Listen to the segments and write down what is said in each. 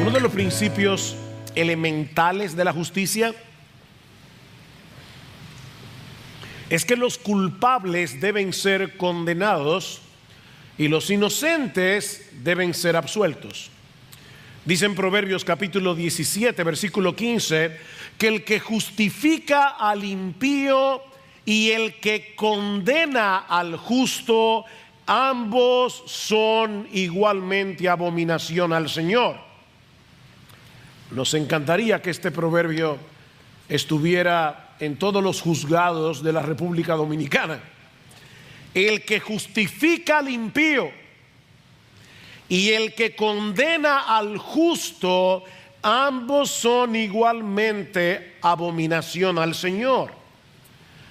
Uno de los principios elementales de la justicia es que los culpables deben ser condenados y los inocentes deben ser absueltos. Dice en Proverbios capítulo 17, versículo 15, que el que justifica al impío y el que condena al justo, ambos son igualmente abominación al Señor. Nos encantaría que este proverbio estuviera en todos los juzgados de la República Dominicana. El que justifica al impío y el que condena al justo, ambos son igualmente abominación al Señor.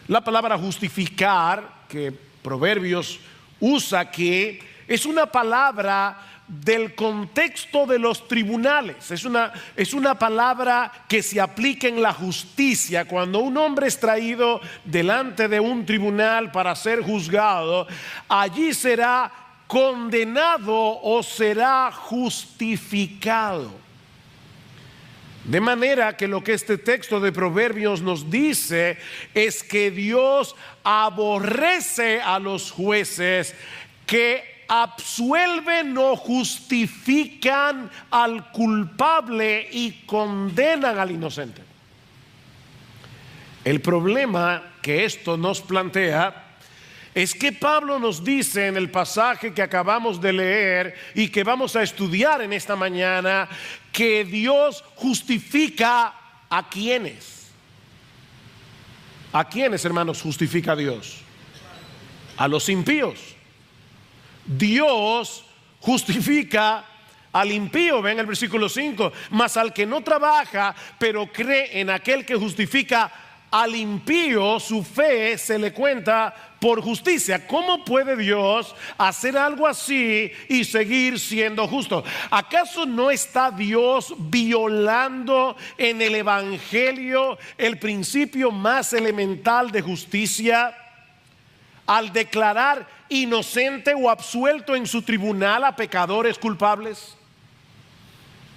La palabra justificar, que Proverbios usa aquí, es una palabra del contexto de los tribunales. Es una palabra que se aplica en la justicia. Cuando un hombre es traído delante de un tribunal para ser juzgado, allí será condenado o será justificado. De manera que lo que este texto de Proverbios nos dice es que Dios aborrece a los jueces que absuelven o justifican al culpable y condenan al inocente. El problema que esto nos plantea es que Pablo nos dice en el pasaje que acabamos de leer y que vamos a estudiar en esta mañana, que Dios justifica a quienes. ¿A quiénes, hermanos, justifica Dios? A los impíos. Dios justifica al impío, ven el versículo 5, mas al que no trabaja, pero cree en aquel que justifica al impío, su fe se le cuenta por justicia. ¿Cómo puede Dios hacer algo así y seguir siendo justo? ¿Acaso no está Dios violando en el Evangelio el principio más elemental de justicia al declarar inocente o absuelto en su tribunal a pecadores culpables?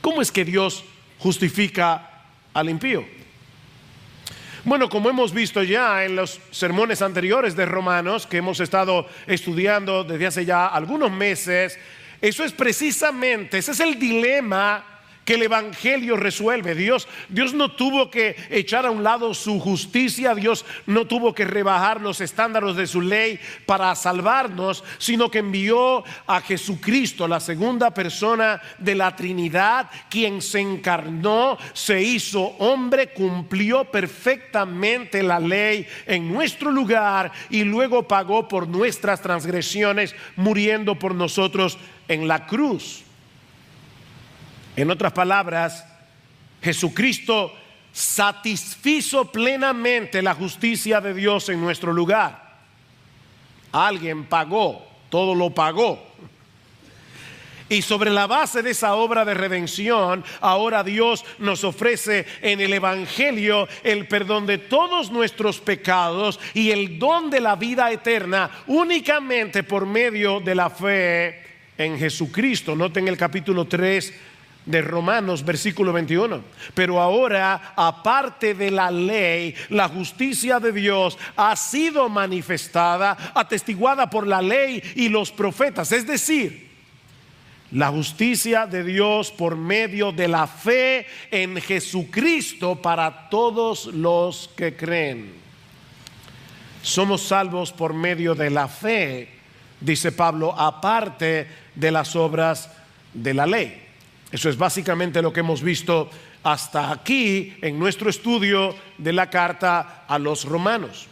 ¿Cómo es que Dios justifica al impío? Bueno, como hemos visto ya en los sermones anteriores de Romanos, que hemos estado estudiando desde hace ya algunos meses, eso es precisamente, ese es el dilema que el Evangelio resuelve. Dios no tuvo que echar a un lado su justicia, Dios no tuvo que rebajar los estándares de su ley para salvarnos, sino que envió a Jesucristo, la segunda persona de la Trinidad, quien se encarnó, se hizo hombre, cumplió perfectamente la ley en nuestro lugar y luego pagó por nuestras transgresiones, muriendo por nosotros en la cruz. En otras palabras, Jesucristo satisfizo plenamente la justicia de Dios en nuestro lugar. Alguien pagó, todo lo pagó. Y sobre la base de esa obra de redención, ahora Dios nos ofrece en el Evangelio el perdón de todos nuestros pecados y el don de la vida eterna únicamente por medio de la fe en Jesucristo. Noten el capítulo 3 de Romanos, versículo 21. Pero ahora, aparte de la ley, la justicia de Dios ha sido manifestada, atestiguada por la ley y los profetas. Es decir, la justicia de Dios por medio de la fe en Jesucristo para todos los que creen. Somos salvos por medio de la fe, dice Pablo, aparte de las obras de la ley. Eso es básicamente lo que hemos visto hasta aquí en nuestro estudio de la carta a los romanos.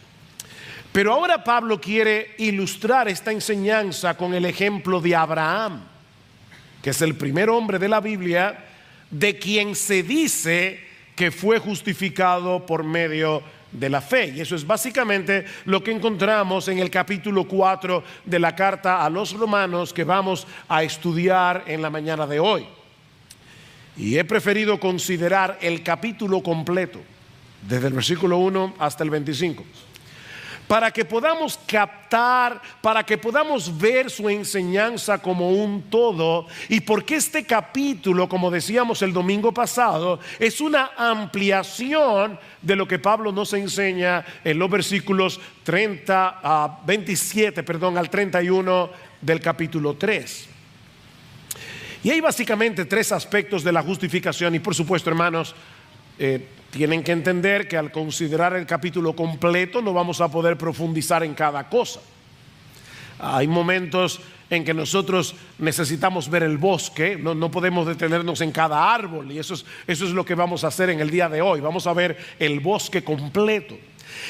Pero ahora Pablo quiere ilustrar esta enseñanza con el ejemplo de Abraham, que es el primer hombre de la Biblia de quien se dice que fue justificado por medio de la fe. Y eso es básicamente lo que encontramos en el capítulo 4 de la carta a los romanos que vamos a estudiar en la mañana de hoy. Y he preferido considerar el capítulo completo, desde el versículo 1 hasta el 25. para que podamos captar, para que podamos ver su enseñanza como un todo, y porque este capítulo, como decíamos el domingo pasado, es una ampliación de lo que Pablo nos enseña en los versículos 27 al 31 del capítulo 3. Y hay básicamente tres aspectos de la justificación, y por supuesto, hermanos, tienen que entender que al considerar el capítulo completo no vamos a poder profundizar en cada cosa. Hay momentos en que nosotros necesitamos ver el bosque, no podemos detenernos en cada árbol, y eso es lo que vamos a hacer en el día de hoy. Vamos a ver el bosque completo.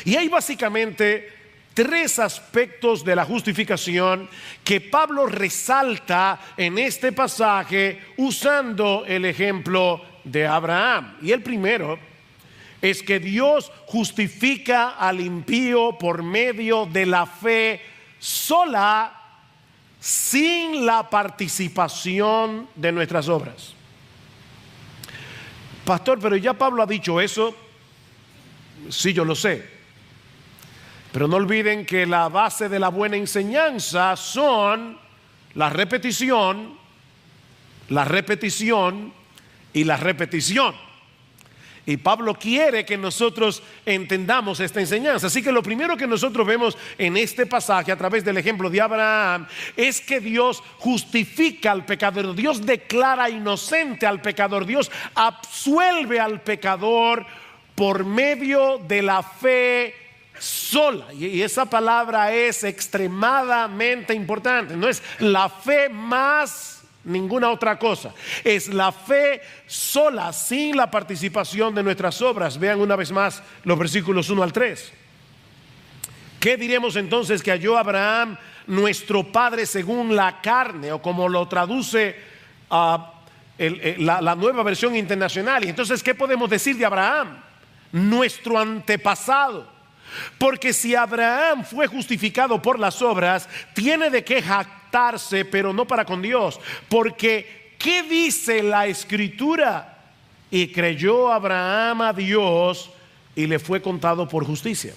Y hay básicamente tres aspectos de la justificación que Pablo resalta en este pasaje usando el ejemplo de Abraham. Y el primero es que Dios justifica al impío por medio de la fe sola, sin la participación de nuestras obras. Pastor, pero ya Pablo ha dicho eso. Sí, yo lo sé. Pero no olviden que la base de la buena enseñanza son la repetición y la repetición. Y Pablo quiere que nosotros entendamos esta enseñanza. Así que lo primero que nosotros vemos en este pasaje a través del ejemplo de Abraham es que Dios justifica al pecador. Dios declara inocente al pecador. Dios absuelve al pecador por medio de la fe sola. Y esa palabra es extremadamente importante. No es la fe más ninguna otra cosa, es la fe sola, sin la participación de nuestras obras. Vean una vez más los versículos 1 al 3. ¿Qué diremos entonces que halló Abraham, nuestro padre según la carne? O como lo traduce la Nueva Versión Internacional. Y entonces, ¿qué podemos decir de Abraham? Nuestro antepasado. Porque si Abraham fue justificado por las obras, tiene de qué jactarse, pero no para con Dios. Porque ¿qué dice la Escritura? Y creyó Abraham a Dios y le fue contado por justicia.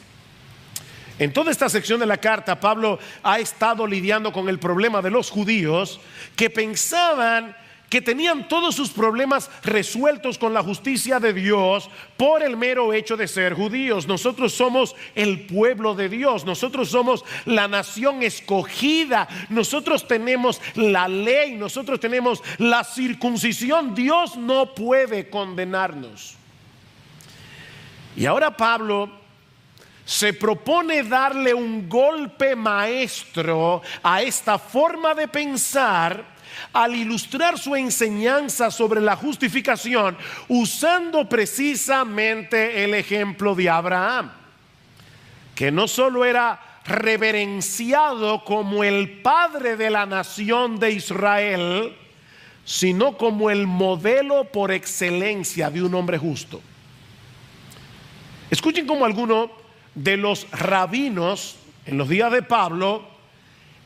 En toda esta sección de la carta, Pablo ha estado lidiando con el problema de los judíos que pensaban que tenían todos sus problemas resueltos con la justicia de Dios por el mero hecho de ser judíos. Nosotros somos el pueblo de Dios, nosotros somos la nación escogida, nosotros tenemos la ley, nosotros tenemos la circuncisión. Dios no puede condenarnos. Y ahora Pablo se propone darle un golpe maestro a esta forma de pensar al ilustrar su enseñanza sobre la justificación usando precisamente el ejemplo de Abraham, que no solo era reverenciado como el padre de la nación de Israel, sino como el modelo por excelencia de un hombre justo. Escuchen cómo algunos de los rabinos en los días de Pablo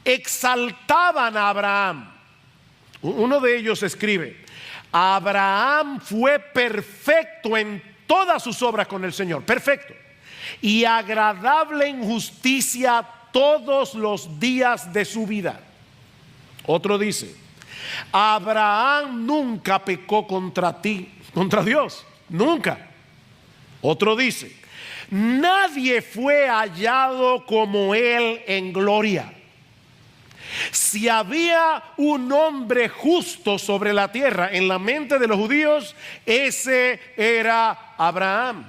exaltaban a Abraham. Uno de ellos escribe: Abraham fue perfecto en todas sus obras con el Señor, perfecto, y agradable en justicia todos los días de su vida. Otro dice: Abraham nunca pecó contra Dios, nunca. Otro dice: nadie fue hallado como él en gloria. Si había un hombre justo sobre la tierra en la mente de los judíos, ese era Abraham.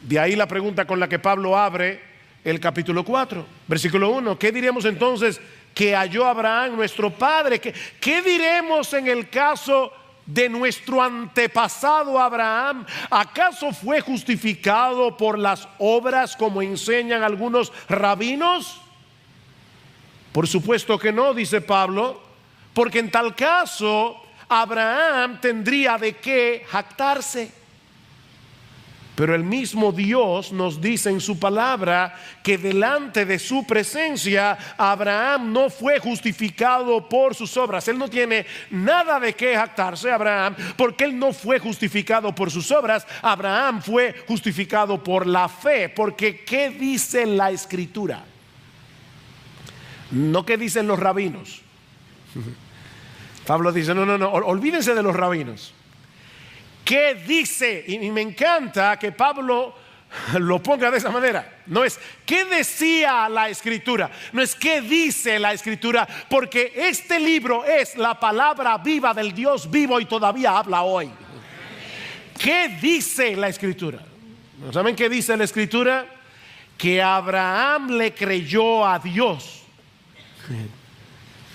De ahí la pregunta con la que Pablo abre el capítulo 4, versículo 1. ¿Qué diremos entonces que halló Abraham, nuestro padre? ¿Qué diremos en el caso de nuestro antepasado Abraham? ¿Acaso fue justificado por las obras como enseñan algunos rabinos? Por supuesto que no, dice Pablo, porque en tal caso Abraham tendría de qué jactarse. Pero el mismo Dios nos dice en su palabra que delante de su presencia Abraham no fue justificado por sus obras. Él no tiene nada de qué jactarse, Abraham, porque él no fue justificado por sus obras. Abraham fue justificado por la fe. Porque ¿qué dice la Escritura? No qué dicen los rabinos. Pablo dice, no, olvídense de los rabinos. ¿Qué dice? Y me encanta que Pablo lo ponga de esa manera. No es ¿qué decía la Escritura? No es ¿qué dice la Escritura? Porque este libro es la palabra viva del Dios vivo y todavía habla hoy. ¿Qué dice la Escritura? ¿Saben qué dice la Escritura? Que Abraham le creyó a Dios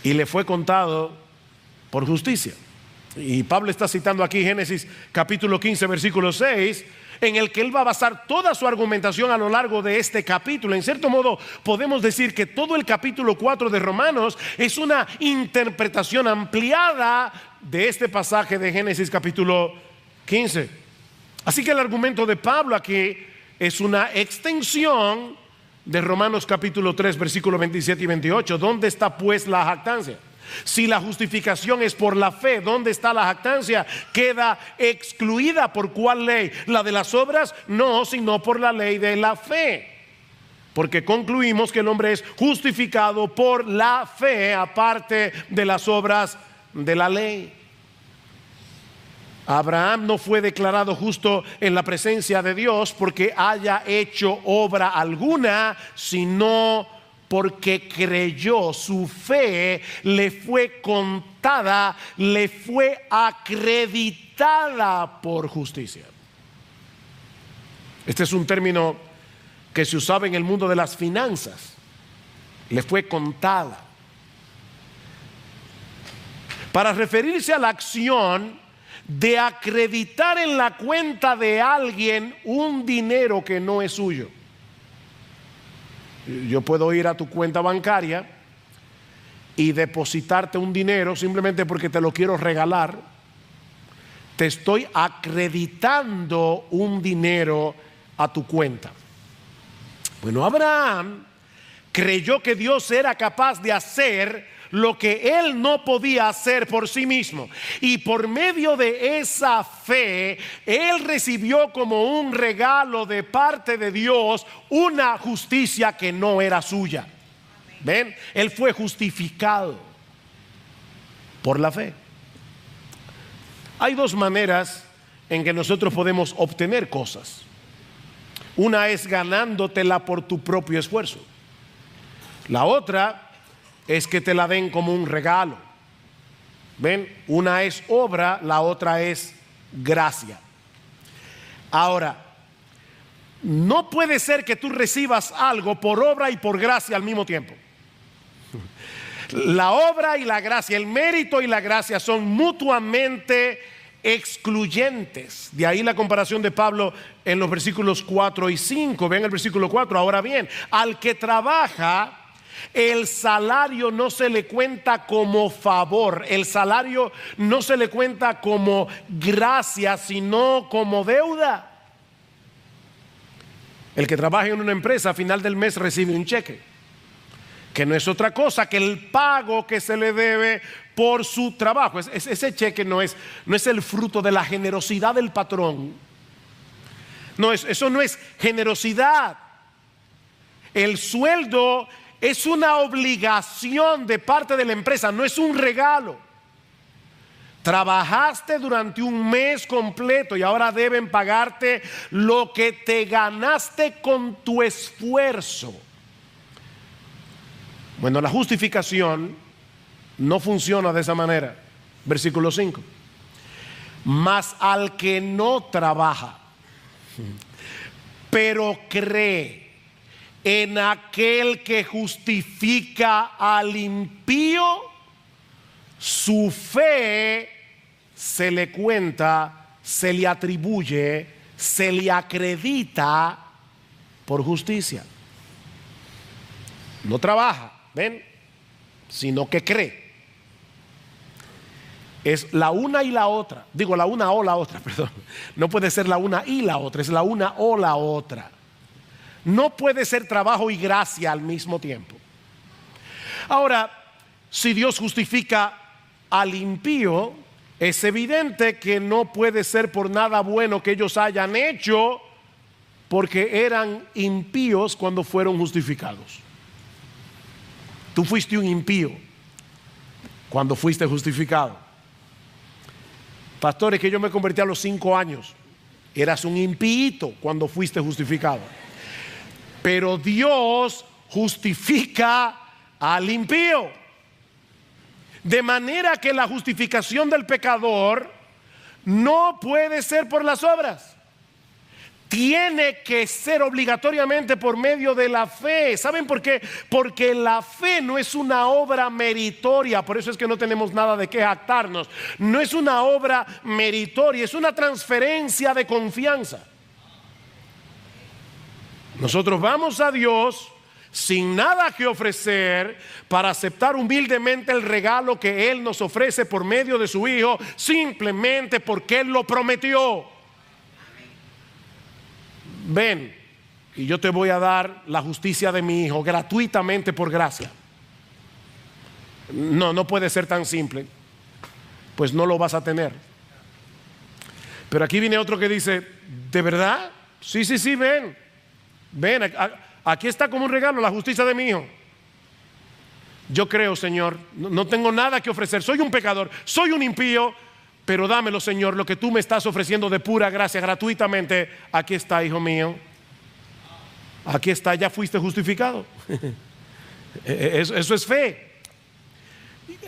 y le fue contado por justicia. Y Pablo está citando aquí Génesis capítulo 15 versículo 6, en el que él va a basar toda su argumentación a lo largo de este capítulo. En cierto modo podemos decir que todo el capítulo 4 de Romanos es una interpretación ampliada de este pasaje de Génesis capítulo 15. Así que el argumento de Pablo aquí es una extensión de Romanos capítulo 3 versículos 27 y 28. ¿Dónde está pues la jactancia? Si la justificación es por la fe, ¿dónde está la jactancia? Queda excluida. ¿Por cuál ley? ¿La de las obras? No, sino por la ley de la fe. Porque concluimos que el hombre es justificado por la fe, aparte de las obras de la ley. Abraham no fue declarado justo en la presencia de Dios porque haya hecho obra alguna, sino porque creyó. Su fe le fue contada, le fue acreditada por justicia. Este es un término que se usaba en el mundo de las finanzas. Le fue contada para referirse a la acción de acreditar en la cuenta de alguien un dinero que no es suyo. Yo puedo ir a tu cuenta bancaria y depositarte un dinero simplemente porque te lo quiero regalar. Te estoy acreditando un dinero a tu cuenta. Bueno, Abraham creyó que Dios era capaz de hacer lo que él no podía hacer por sí mismo, y por medio de esa fe él recibió como un regalo de parte de Dios una justicia que no era suya. ¿Ven? Él fue justificado por la fe. Hay dos maneras en que nosotros podemos obtener cosas. Una es ganándotela por tu propio esfuerzo. La otra es que te la den como un regalo. ¿Ven? Una es obra, la otra es gracia. Ahora, no puede ser que tú recibas algo por obra y por gracia al mismo tiempo. La obra y la gracia, el mérito y la gracia son mutuamente excluyentes. De ahí la comparación de Pablo en los versículos 4 y 5. Ven el versículo 4. Ahora bien, al que trabaja, el salario no se le cuenta como favor. El salario no se le cuenta como gracia, sino como deuda. El que trabaja en una empresa a final del mes recibe un cheque, que no es otra cosa que el pago que se le debe por su trabajo. Ese cheque no es el fruto de la generosidad del patrón. Eso no es generosidad. El sueldo es una obligación de parte de la empresa, no es un regalo. Trabajaste durante un mes completo y ahora deben pagarte lo que te ganaste con tu esfuerzo. Bueno, la justificación no funciona de esa manera. Versículo 5. Mas al que no trabaja, pero cree en aquel que justifica al impío, su fe se le cuenta, se le atribuye, se le acredita por justicia. No trabaja, ¿ven? Sino que cree. Es la una y la otra. Digo, la una o la otra, perdón. No puede ser la una y la otra, es la una o la otra. No puede ser trabajo y gracia al mismo tiempo. Ahora, si Dios justifica al impío, es evidente que no puede ser por nada bueno que ellos hayan hecho, porque eran impíos cuando fueron justificados. Tú fuiste un impío cuando fuiste justificado. Pastor, es que yo me convertí a los 5 años. Eras un impío cuando fuiste justificado. Pero Dios justifica al impío. De manera que la justificación del pecador no puede ser por las obras. Tiene que ser obligatoriamente por medio de la fe. ¿Saben por qué? Porque la fe no es una obra meritoria. Por eso es que no tenemos nada de qué jactarnos. No es una obra meritoria, es una transferencia de confianza. Nosotros vamos a Dios sin nada que ofrecer para aceptar humildemente el regalo que Él nos ofrece por medio de su Hijo, simplemente porque Él lo prometió. Ven, y yo te voy a dar la justicia de mi Hijo gratuitamente por gracia. No puede ser tan simple, pues no lo vas a tener. Pero aquí viene otro que dice, ¿de verdad? Sí, ven, aquí está como un regalo la justicia de mi Hijo. Yo creo, Señor, no tengo nada que ofrecer, soy un pecador, soy un impío, pero dámelo, Señor, lo que tú me estás ofreciendo de pura gracia, gratuitamente. Aquí está, hijo mío. Aquí está, ya fuiste justificado. Eso es fe.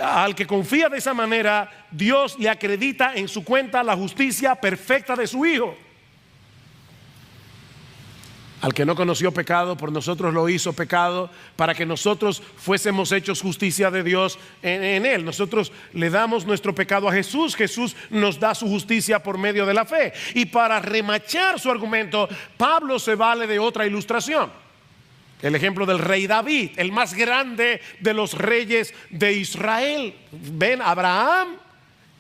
Al que confía de esa manera, Dios le acredita en su cuenta la justicia perfecta de su Hijo. Al que no conoció pecado, por nosotros lo hizo pecado, para que nosotros fuésemos hechos justicia de Dios en Él. Nosotros le damos nuestro pecado a Jesús. Jesús nos da su justicia por medio de la fe. Y para remachar su argumento, Pablo se vale de otra ilustración. El ejemplo del rey David, el más grande de los reyes de Israel. Ven, Abraham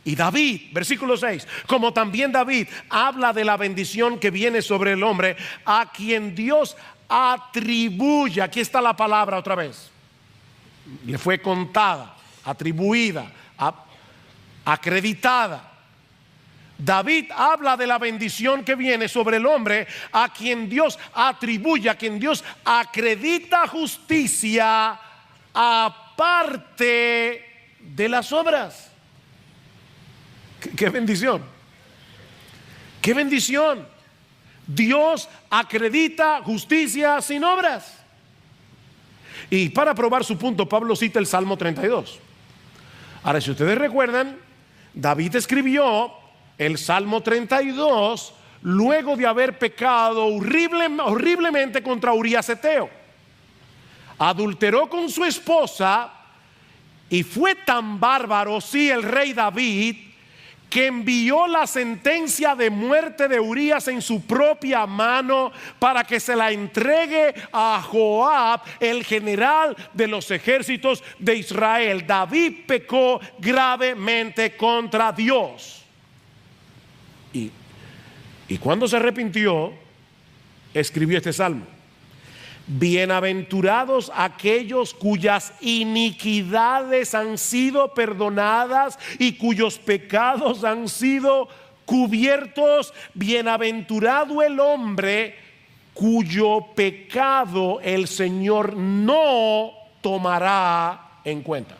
y David, versículo 6. Como también David habla de la bendición que viene sobre el hombre, a quien Dios atribuye. Aquí está la palabra otra vez. Le fue contada, atribuida, acreditada. David habla de la bendición que viene sobre el hombre, a quien Dios atribuye, a quien Dios acredita justicia aparte de las obras. ¡Qué bendición! ¡Qué bendición! Dios acredita justicia sin obras. Y para probar su punto, Pablo cita el Salmo 32. Ahora, si ustedes recuerdan, David escribió el Salmo 32 luego de haber pecado horriblemente contra Urías Eteo. Adulteró con su esposa y fue tan bárbaro, sí, el rey David, que envió la sentencia de muerte de Urías en su propia mano para que se la entregue a Joab, el general de los ejércitos de Israel. David pecó gravemente contra Dios. Y cuando se arrepintió, escribió este salmo: bienaventurados aquellos cuyas iniquidades han sido perdonadas y cuyos pecados han sido cubiertos. Bienaventurado el hombre cuyo pecado el Señor no tomará en cuenta.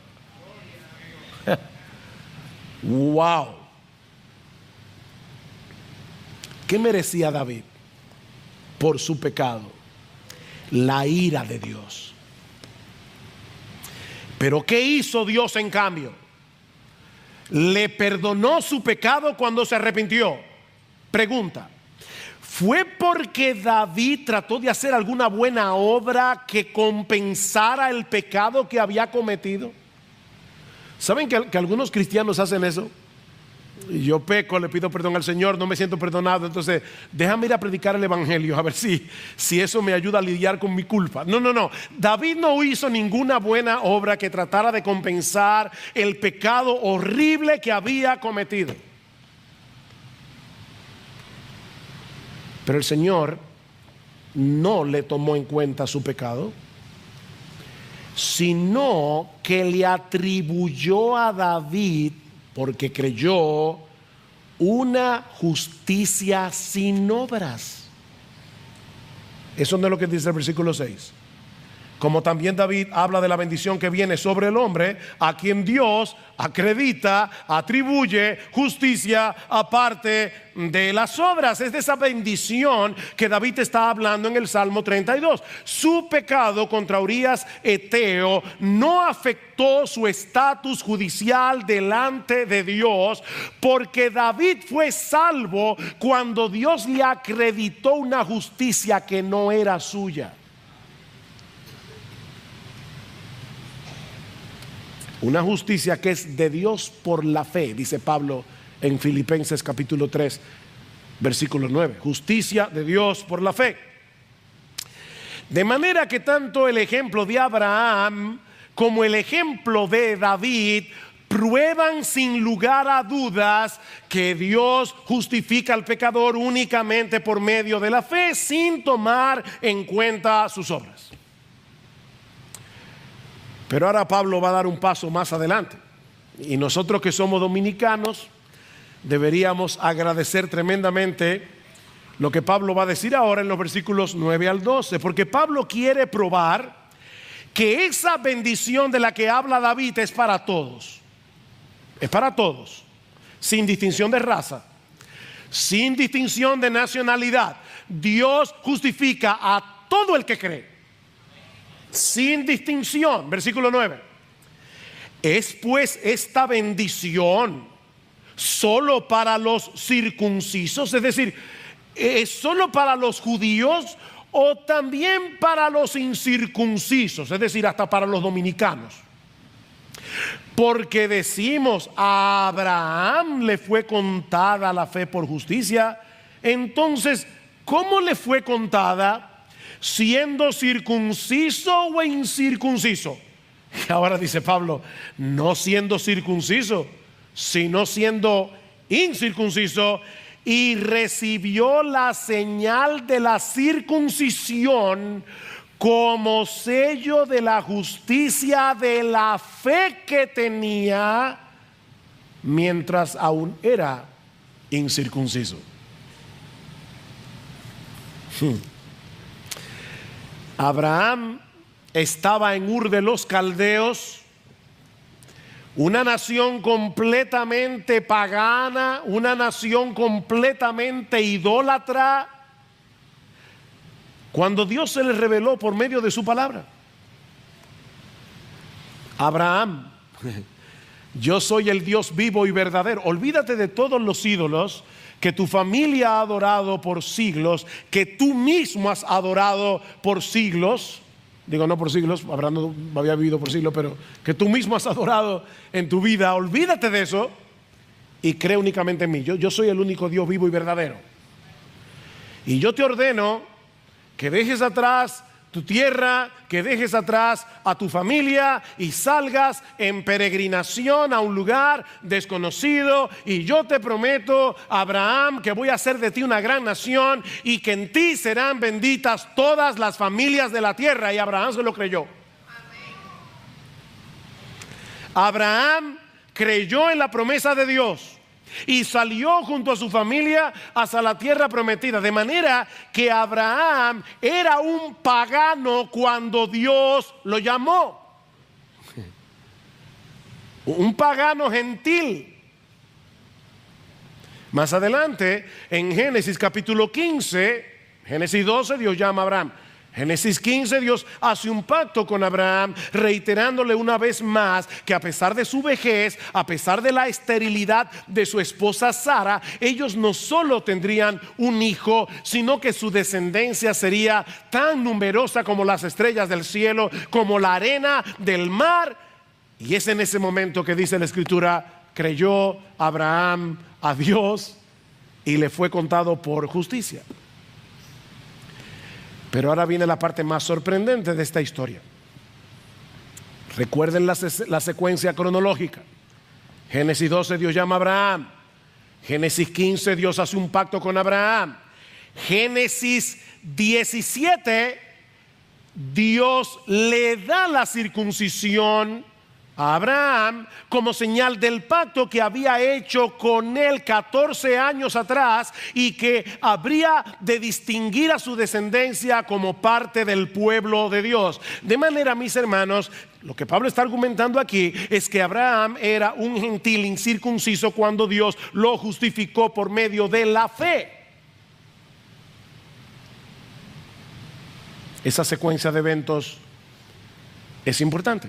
Wow. ¿Qué merecía David por su pecado? La ira de Dios. Pero ¿qué hizo Dios en cambio? Le perdonó su pecado cuando se arrepintió. Pregunta: ¿fue porque David trató de hacer alguna buena obra que compensara el pecado que había cometido? ¿Saben que algunos cristianos hacen eso? yo peco, le pido perdón al Señor, no me siento perdonado, entonces déjame ir a predicar el evangelio a ver si eso me ayuda a lidiar con mi culpa. No, David no hizo ninguna buena obra que tratara de compensar el pecado horrible que había cometido. Pero el Señor no le tomó en cuenta su pecado, sino que le atribuyó a David, porque creyó, una justicia sin obras. Eso no es lo que dice el versículo 6. Como también David habla de la bendición que viene sobre el hombre, a quien Dios acredita, atribuye justicia aparte de las obras. Es de esa bendición que David está hablando en el Salmo 32. Su pecado contra Urías Eteo no afectó su estatus judicial delante de Dios, porque David fue salvo cuando Dios le acreditó una justicia que no era suya. Una justicia que es de Dios por la fe, dice Pablo en Filipenses capítulo 3, versículo 9. Justicia de Dios por la fe. De manera que tanto el ejemplo de Abraham como el ejemplo de David prueban sin lugar a dudas que Dios justifica al pecador únicamente por medio de la fe, sin tomar en cuenta sus obras. Pero ahora Pablo va a dar un paso más adelante, y nosotros que somos dominicanos deberíamos agradecer tremendamente lo que Pablo va a decir ahora en los versículos 9 al 12, porque Pablo quiere probar que esa bendición de la que habla David es para todos. Es para todos, sin distinción de raza, sin distinción de nacionalidad. Dios justifica a todo el que cree, sin distinción. Versículo 9. ¿Es pues esta bendición solo para los circuncisos? Es decir, ¿es solo para los judíos o también para los incircuncisos? Es decir, hasta para los dominicanos. Porque decimos, a Abraham le fue contada la fe por justicia. Entonces, ¿cómo le fue contada? ¿Siendo circunciso o incircunciso? Y ahora dice Pablo, no siendo circunciso, sino siendo incircunciso, y recibió la señal de la circuncisión como sello de la justicia de la fe que tenía mientras aún era incircunciso. Abraham estaba en Ur de los Caldeos, una nación completamente pagana, una nación completamente idólatra, cuando Dios se le reveló por medio de su palabra. Abraham, yo soy el Dios vivo y verdadero. Olvídate de todos los ídolos que tu familia ha adorado por siglos, que tú mismo has adorado por siglos. Digo, no por siglos, Abraham no había vivido por siglos, pero que tú mismo has adorado en tu vida. Olvídate de eso y cree únicamente en mí. Yo soy el único Dios vivo y verdadero. Y yo te ordeno que dejes atrás tu tierra, que dejes atrás a tu familia y salgas en peregrinación a un lugar desconocido. Y yo te prometo, Abraham, que voy a hacer de ti una gran nación y que en ti serán benditas todas las familias de la tierra. Y Abraham se lo creyó. Amén. Abraham creyó en la promesa de Dios y salió junto a su familia hacia la tierra prometida. De manera que Abraham era un pagano cuando Dios lo llamó. Un pagano gentil. Más adelante, en Génesis capítulo 15, Génesis 12, Dios llama a Abraham. Génesis 15, Dios hace un pacto con Abraham, reiterándole una vez más que a pesar de su vejez, a pesar de la esterilidad de su esposa Sara, ellos no solo tendrían un hijo, sino que su descendencia sería tan numerosa como las estrellas del cielo, como la arena del mar. Y es en ese momento que dice la Escritura creyó Abraham a Dios y le fue contado por justicia. Pero ahora viene la parte más sorprendente de esta historia. Recuerden la secuencia cronológica. Génesis 12, Dios llama a Abraham. Génesis 15, Dios hace un pacto con Abraham. Génesis 17, Dios le da la circuncisión a Abraham como señal del pacto que había hecho con él 14 años atrás y que habría de distinguir a su descendencia como parte del pueblo de Dios. De manera, mis hermanos, lo que Pablo está argumentando aquí es que Abraham era un gentil incircunciso cuando Dios lo justificó por medio de la fe. Esa secuencia de eventos es importante.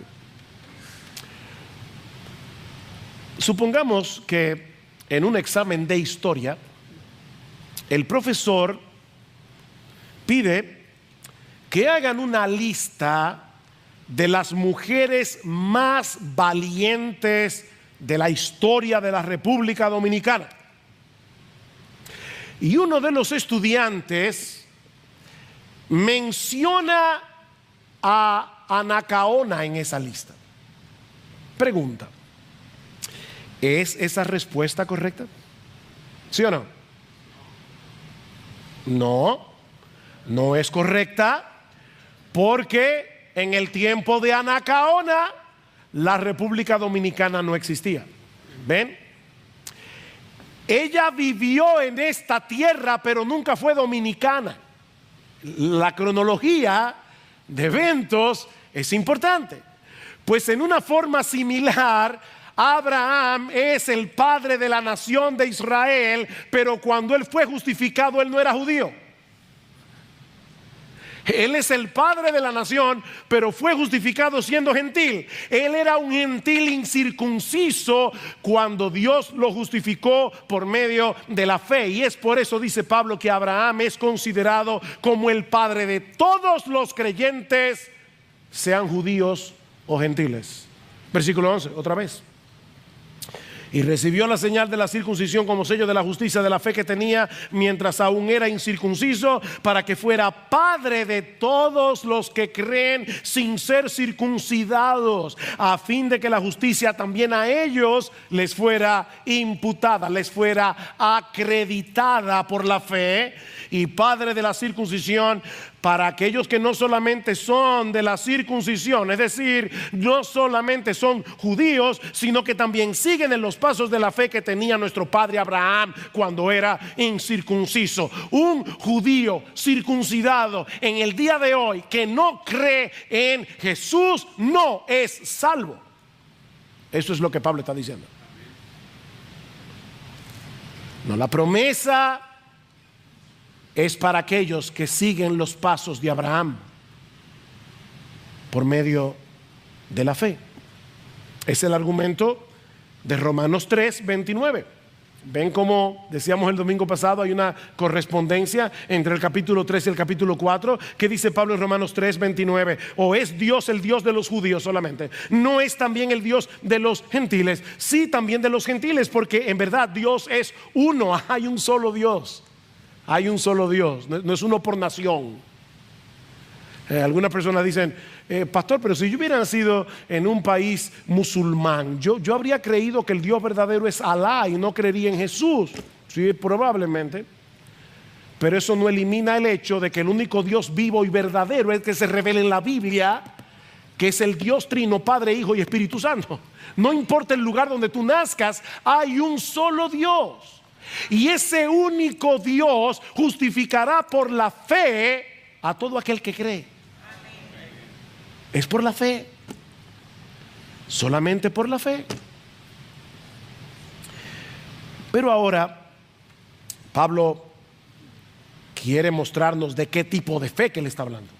Supongamos que en un examen de historia el profesor pide que hagan una lista de las mujeres más valientes de la historia de la República Dominicana. Y uno de los estudiantes menciona a Anacaona en esa lista. Pregunta: ¿es esa respuesta correcta? ¿Sí o no? No, no es correcta, porque en el tiempo de Anacaona la República Dominicana no existía. ¿Ven? Ella vivió en esta tierra, pero nunca fue dominicana. La cronología de eventos es importante. Pues en una forma similar, Abraham es el padre de la nación de Israel, pero cuando él fue justificado, él no era judío. Él es el padre de la nación, pero fue justificado siendo gentil. Él era un gentil incircunciso cuando Dios lo justificó por medio de la fe. Y es por eso, dice Pablo, que Abraham es considerado como el padre de todos los creyentes, sean judíos o gentiles. Versículo 11, otra vez. Y recibió la señal de la circuncisión como sello de la justicia de la fe que tenía mientras aún era incircunciso, para que fuera padre de todos los que creen sin ser circuncidados, a fin de que la justicia también a ellos les fuera imputada, les fuera acreditada por la fe. Y padre de la circuncisión para aquellos que no solamente son de la circuncisión, es decir, no solamente son judíos, sino que también siguen en los pasos de la fe que tenía nuestro padre Abraham cuando era incircunciso. Un judío circuncidado en el día de hoy que no cree en Jesús no es salvo. Eso es lo que Pablo está diciendo. No, la promesa es para aquellos que siguen los pasos de Abraham por medio de la fe. Es el argumento de Romanos 3, 29. Ven como decíamos el domingo pasado, hay una correspondencia entre el capítulo 3 y el capítulo 4. ¿Qué dice Pablo en Romanos 3, 29? ¿O es Dios el Dios de los judíos solamente? ¿No es también el Dios de los gentiles? Sí, también de los gentiles, porque en verdad Dios es uno. Hay un solo Dios. Hay un solo Dios, no es uno por nación. Algunas personas dicen, pastor, pero si yo hubiera nacido en un país musulmán, yo habría creído que el Dios verdadero es Alá y no creería en Jesús. Sí, probablemente. Pero eso no elimina el hecho de que el único Dios vivo y verdadero es el que se revela en la Biblia, que es el Dios trino, Padre, Hijo y Espíritu Santo. No importa el lugar donde tú nazcas, hay un solo Dios. Y ese único Dios justificará por la fe a todo aquel que cree. Es por la fe, solamente por la fe. Pero ahora Pablo quiere mostrarnos de qué tipo de fe que él está hablando.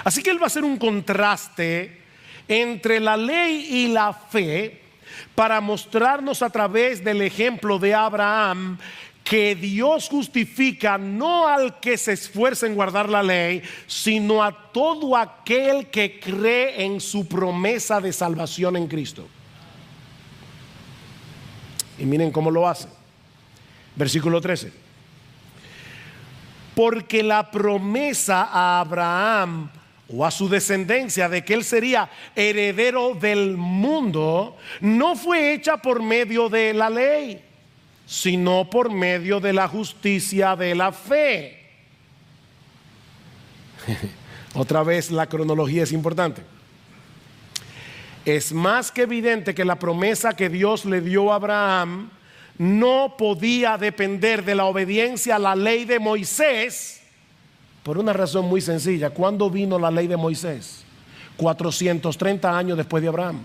Así que él va a hacer un contraste entre la ley y la fe para mostrarnos a través del ejemplo de Abraham que Dios justifica no al que se esfuerza en guardar la ley, sino a todo aquel que cree en su promesa de salvación en Cristo. Y miren cómo lo hace. Versículo 13. Porque la promesa a Abraham o a su descendencia de que él sería heredero del mundo no fue hecha por medio de la ley, sino por medio de la justicia de la fe. Otra vez la cronología es importante. Es más que evidente que la promesa que Dios le dio a Abraham no podía depender de la obediencia a la ley de Moisés, por una razón muy sencilla. ¿Cuándo vino la ley de Moisés? 430 años después de Abraham.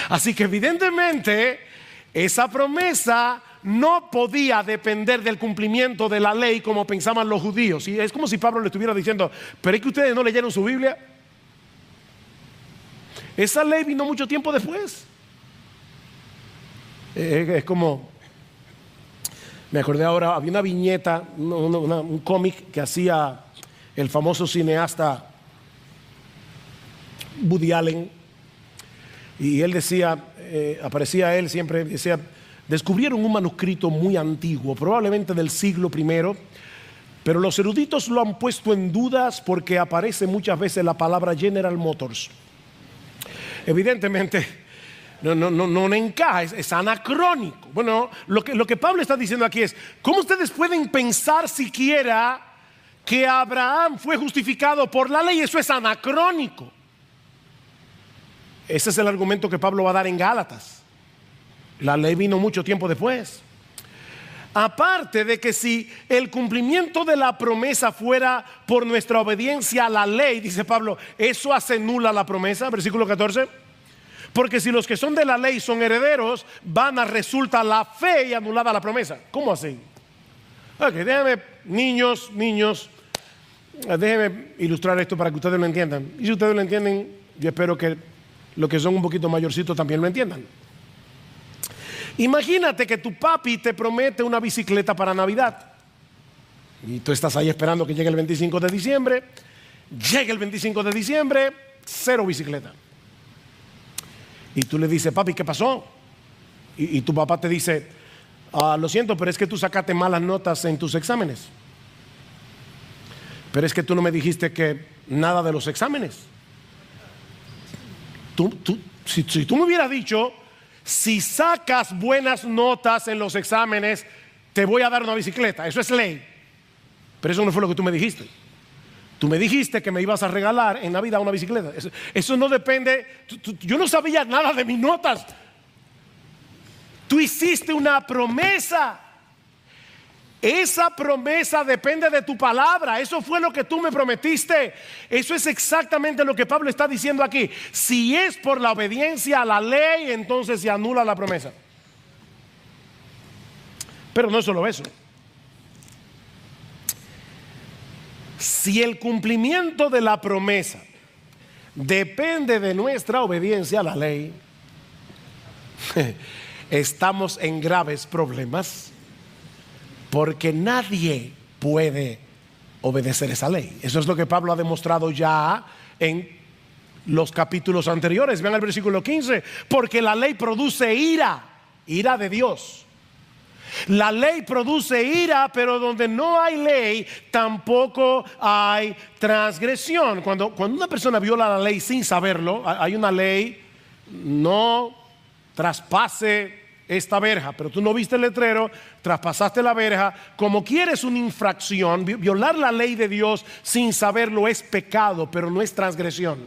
Así que evidentemente esa promesa no podía depender del cumplimiento de la ley como pensaban los judíos. Y es como si Pablo le estuviera diciendo: pero es que ustedes no leyeron su Biblia. Esa ley vino mucho tiempo después. Es como, me acordé ahora, había una viñeta, un cómic que hacía el famoso cineasta Woody Allen. Y él decía, aparecía él siempre, decía: descubrieron un manuscrito muy antiguo, probablemente del siglo I, pero los eruditos lo han puesto en dudas porque aparece muchas veces la palabra General Motors. Evidentemente no encaja, es anacrónico. Bueno, lo que Pablo está diciendo aquí es: ¿cómo ustedes pueden pensar siquiera que Abraham fue justificado por la ley? Eso es anacrónico. Ese es el argumento que Pablo va a dar en Gálatas. La ley vino mucho tiempo después. Aparte de que si el cumplimiento de la promesa fuera por nuestra obediencia a la ley, dice Pablo, eso hace nula la promesa. Versículo 14. Porque si los que son de la ley son herederos, vana resulta la fe y anulada la promesa. ¿Cómo así? Ok, déjenme, niños, déjenme ilustrar esto para que ustedes lo entiendan. Y si ustedes lo entienden, yo espero que los que son un poquito mayorcitos también lo entiendan. Imagínate que tu papi te promete una bicicleta para Navidad. Y tú estás ahí esperando que llegue el 25 de diciembre. Llega el 25 de diciembre, cero bicicleta. Y tú le dices: papi, ¿qué pasó? Y tu papá te dice: lo siento, pero es que tú sacaste malas notas en tus exámenes. Pero es que tú no me dijiste que nada de los exámenes. Si tú me hubieras dicho: si sacas buenas notas en los exámenes, te voy a dar una bicicleta. Eso es ley. Pero eso no fue lo que tú me dijiste. Tú me dijiste que me ibas a regalar en Navidad una bicicleta. Eso no depende. Yo no sabía nada de mis notas. Tú hiciste una promesa. Esa promesa depende de tu palabra. Eso fue lo que tú me prometiste. Eso es exactamente lo que Pablo está diciendo aquí. Si es por la obediencia a la ley, entonces se anula la promesa. Pero no solo eso. Si el cumplimiento de la promesa depende de nuestra obediencia a la ley, estamos en graves problemas, porque nadie puede obedecer esa ley. Eso es lo que Pablo ha demostrado ya en los capítulos anteriores. Vean el versículo 15. Porque la ley produce ira de Dios. La ley produce ira, pero donde no hay ley, tampoco hay transgresión. Cuando una persona viola la ley sin saberlo, hay una ley: no traspase esta verja, pero tú no viste el letrero, traspasaste la verja. Como quieres una infracción, violar la ley de Dios sin saberlo es pecado, pero no es transgresión.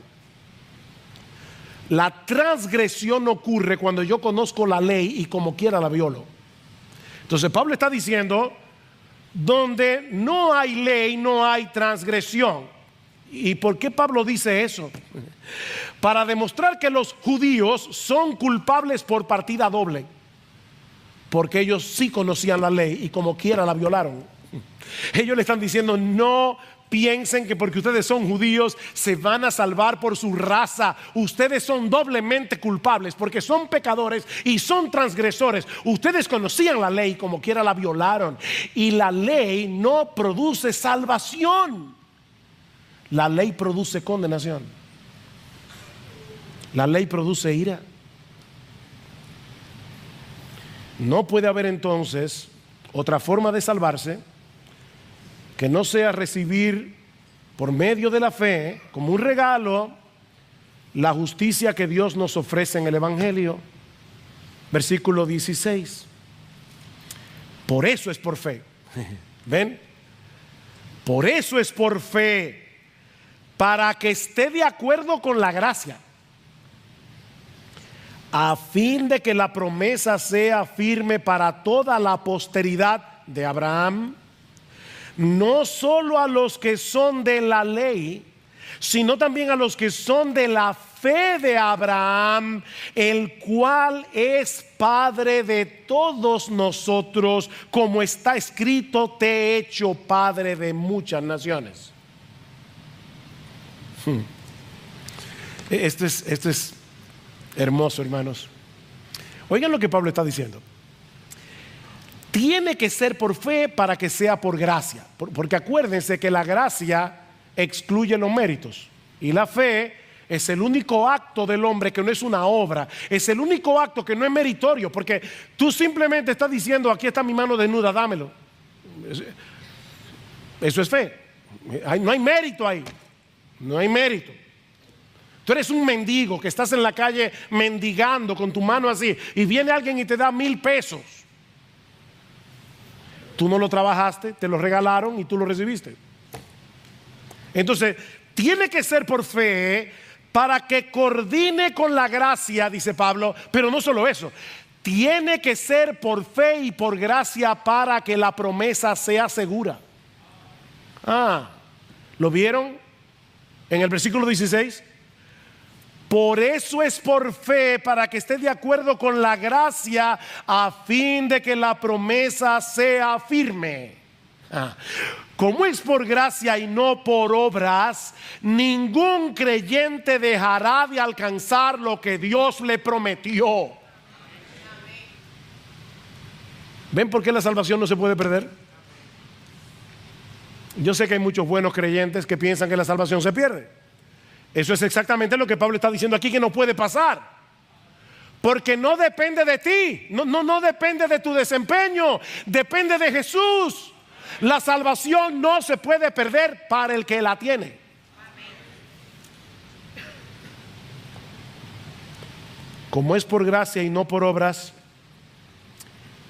La transgresión ocurre cuando yo conozco la ley y como quiera la violo. Entonces Pablo está diciendo: donde no hay ley, no hay transgresión. ¿Y por qué Pablo dice eso? Para demostrar que los judíos son culpables por partida doble, porque ellos sí conocían la ley y como quiera la violaron. Ellos le están diciendo: no piensen que porque ustedes son judíos se van a salvar por su raza. Ustedes son doblemente culpables porque son pecadores y son transgresores. Ustedes conocían la ley, como quiera la violaron. Y la ley no produce salvación. La ley produce condenación. La ley produce ira. No puede haber entonces otra forma de salvarse que no sea recibir por medio de la fe, como un regalo, la justicia que Dios nos ofrece en el Evangelio. Versículo 16. Por eso es por fe. ¿Ven? Por eso es por fe, para que esté de acuerdo con la gracia, a fin de que la promesa sea firme para toda la posteridad de Abraham, no solo a los que son de la ley, sino también a los que son de la fe de Abraham, el cual es Padre de todos nosotros, como está escrito: te he hecho Padre de muchas naciones. Esto es hermoso, hermanos. Oigan lo que Pablo está diciendo. Tiene que ser por fe para que sea por gracia, porque acuérdense que la gracia excluye los méritos, y la fe es el único acto del hombre que no es una obra, es el único acto que no es meritorio, porque tú simplemente estás diciendo: aquí está mi mano desnuda, dámelo. Eso es fe. No hay mérito ahí, no hay mérito. Tú eres un mendigo que estás en la calle mendigando con tu mano así, y viene alguien y te da 1,000 pesos. Tú no lo trabajaste, te lo regalaron y tú lo recibiste. Entonces, tiene que ser por fe para que coordine con la gracia, dice Pablo. Pero no solo eso, tiene que ser por fe y por gracia para que la promesa sea segura. ¿Lo vieron en el versículo 16? Por eso es por fe, para que esté de acuerdo con la gracia, a fin de que la promesa sea firme. Como es por gracia y no por obras, ningún creyente dejará de alcanzar lo que Dios le prometió. ¿Ven por qué la salvación no se puede perder? Yo sé que hay muchos buenos creyentes que piensan que la salvación se pierde. Eso es exactamente lo que Pablo está diciendo aquí, que no puede pasar. Porque no depende de ti, no depende de tu desempeño, depende de Jesús. La salvación no se puede perder para el que la tiene. Como es por gracia y no por obras,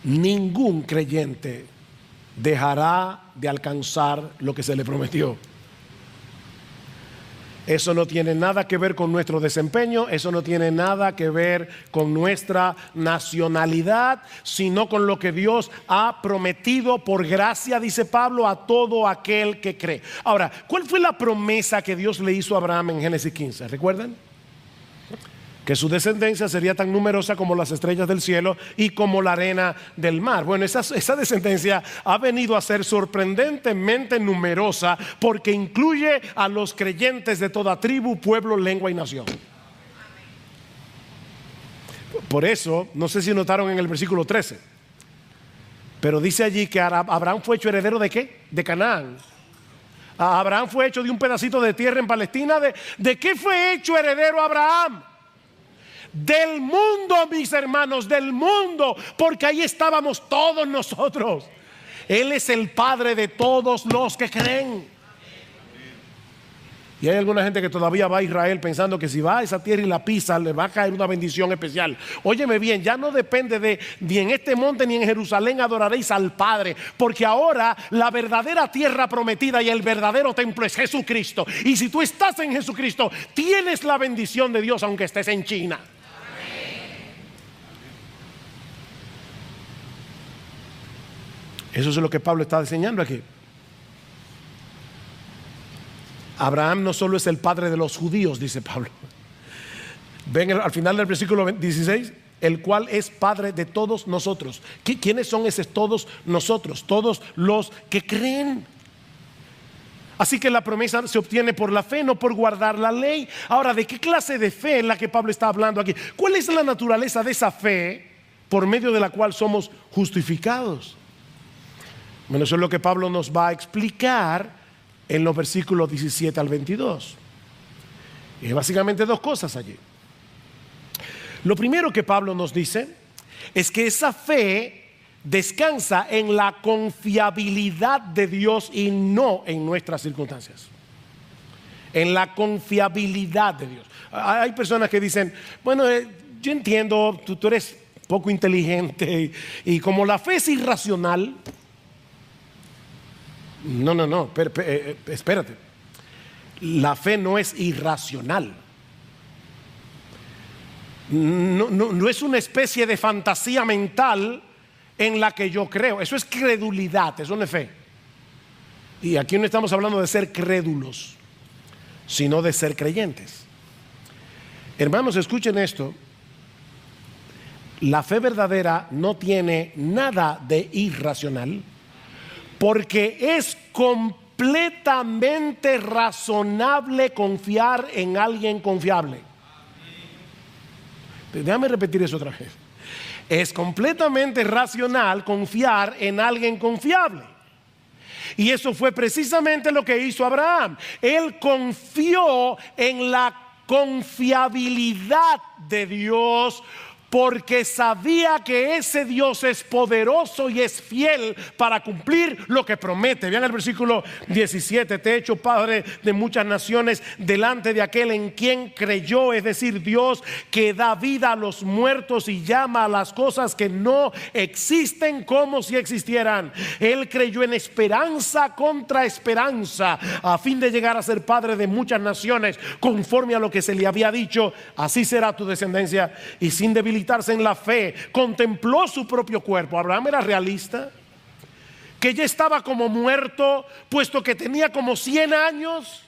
ningún creyente dejará de alcanzar lo que se le prometió. Eso no tiene nada que ver con nuestro desempeño, eso no tiene nada que ver con nuestra nacionalidad, sino con lo que Dios ha prometido por gracia, dice Pablo, a todo aquel que cree. Ahora, ¿cuál fue la promesa que Dios le hizo a Abraham en Génesis 15? ¿Recuerdan? Que su descendencia sería tan numerosa como las estrellas del cielo y como la arena del mar. Bueno, esa descendencia ha venido a ser sorprendentemente numerosa, porque incluye a los creyentes de toda tribu, pueblo, lengua y nación. Por eso, no sé si notaron en el versículo 13, pero dice allí que Abraham fue hecho heredero ¿de qué? De Canaán. Abraham fue hecho de un pedacito de tierra en Palestina. ¿De qué fue hecho heredero Abraham? Del mundo, mis hermanos, del mundo, porque ahí estábamos todos nosotros. Él es el Padre de todos los que creen. Y hay alguna gente que todavía va a Israel pensando que si va a esa tierra y la pisa, le va a caer una bendición especial. Óyeme bien, ya no depende de ni en este monte ni en Jerusalén adoraréis al Padre, porque ahora la verdadera tierra prometida y el verdadero templo es Jesucristo. Y si tú estás en Jesucristo, tienes la bendición de Dios aunque estés en China. Eso es lo que Pablo está enseñando aquí. Abraham no solo es el padre de los judíos, dice Pablo. Ven al final del versículo 16, el cual es padre de todos nosotros. ¿Quiénes son esos todos nosotros? Todos los que creen. Así que la promesa se obtiene por la fe, no por guardar la ley. Ahora, ¿de qué clase de fe es la que Pablo está hablando aquí? ¿Cuál es la naturaleza de esa fe por medio de la cual somos justificados? Bueno, eso es lo que Pablo nos va a explicar en los versículos 17 al 22. Y básicamente dos cosas allí. Lo primero que Pablo nos dice es que esa fe descansa en la confiabilidad de Dios y no en nuestras circunstancias. En la confiabilidad de Dios. Hay personas que dicen, bueno, yo entiendo, tú eres poco inteligente y como la fe es irracional. No, espérate. La fe no es irracional. No es una especie de fantasía mental en la que yo creo. Eso es credulidad, eso no es fe. Y aquí no estamos hablando de ser crédulos, sino de ser creyentes. Hermanos, escuchen esto. La fe verdadera no tiene nada de irracional, porque es completamente razonable confiar en alguien confiable. Déjame repetir eso otra vez. Es completamente racional confiar en alguien confiable. Y eso fue precisamente lo que hizo Abraham. Él confió en la confiabilidad de Dios, porque sabía que ese Dios es poderoso y es fiel para cumplir lo que promete. Vean el versículo 17: te he hecho padre de muchas naciones delante de aquel en quien creyó, es decir, Dios que da vida a los muertos y llama a las cosas que no existen como si existieran. Él creyó en esperanza contra esperanza, a fin de llegar a ser padre de muchas naciones, conforme a lo que se le había dicho: así será tu descendencia. Y sin debilitarse en la fe, contempló su propio cuerpo. Abraham era realista, que ya estaba como muerto, puesto que tenía como 100 años,